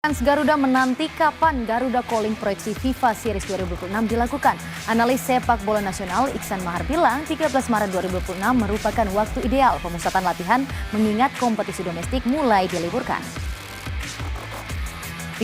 Fans Garuda menanti kapan Garuda Calling proyeksi FIFA Series 2026 dilakukan. Analis sepak bola nasional Iksan Mahar bilang 13 Maret 2026 merupakan waktu ideal pemusatan latihan mengingat kompetisi domestik mulai diliburkan.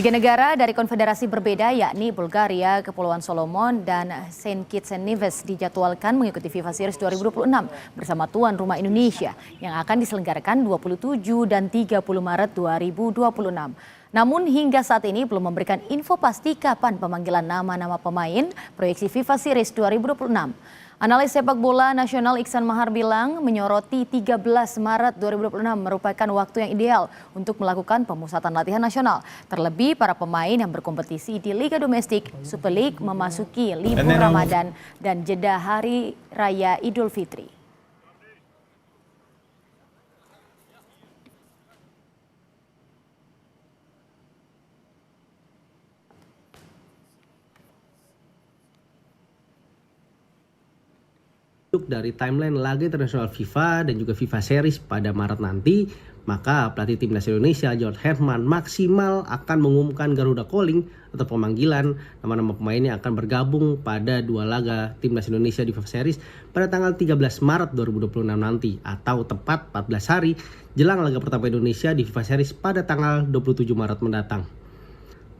3 negara dari konfederasi berbeda yakni Bulgaria, Kepulauan Solomon, dan Saint Kitts and Nevis dijadwalkan mengikuti FIFA Series 2026 bersama tuan rumah Indonesia yang akan diselenggarakan 27 dan 30 Maret 2026. Namun hingga saat ini belum memberikan info pasti kapan pemanggilan nama-nama pemain proyeksi FIFA Series 2026. Analis sepak bola nasional Iksan Mahar bilang menyoroti 13 Maret 2026 merupakan waktu yang ideal untuk melakukan pemusatan latihan nasional. Terlebih para pemain yang berkompetisi di Liga Domestik, Super League memasuki libur Ramadan dan jeda Hari Raya Idul Fitri. Dari timeline laga internasional FIFA dan juga FIFA Series pada Maret nanti, maka pelatih timnas Indonesia John Herdman maksimal akan mengumumkan Garuda Calling atau pemanggilan nama-nama pemain yang akan bergabung pada 2 laga timnas Indonesia di FIFA Series pada tanggal 13 Maret 2026 nanti, atau tepat 14 hari jelang laga pertama Indonesia di FIFA Series pada tanggal 27 Maret mendatang.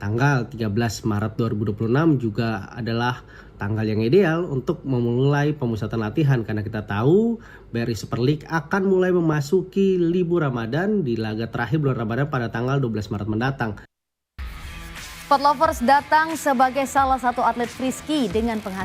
Tanggal 13 Maret 2026 juga adalah tanggal yang ideal untuk memulai pemusatan latihan karena kita tahu BRI Super League akan mulai memasuki libur Ramadan di laga terakhir bulan Ramadan pada tanggal 12 Maret mendatang. Sport Lovers datang sebagai salah satu atlet freeski dengan penghasilan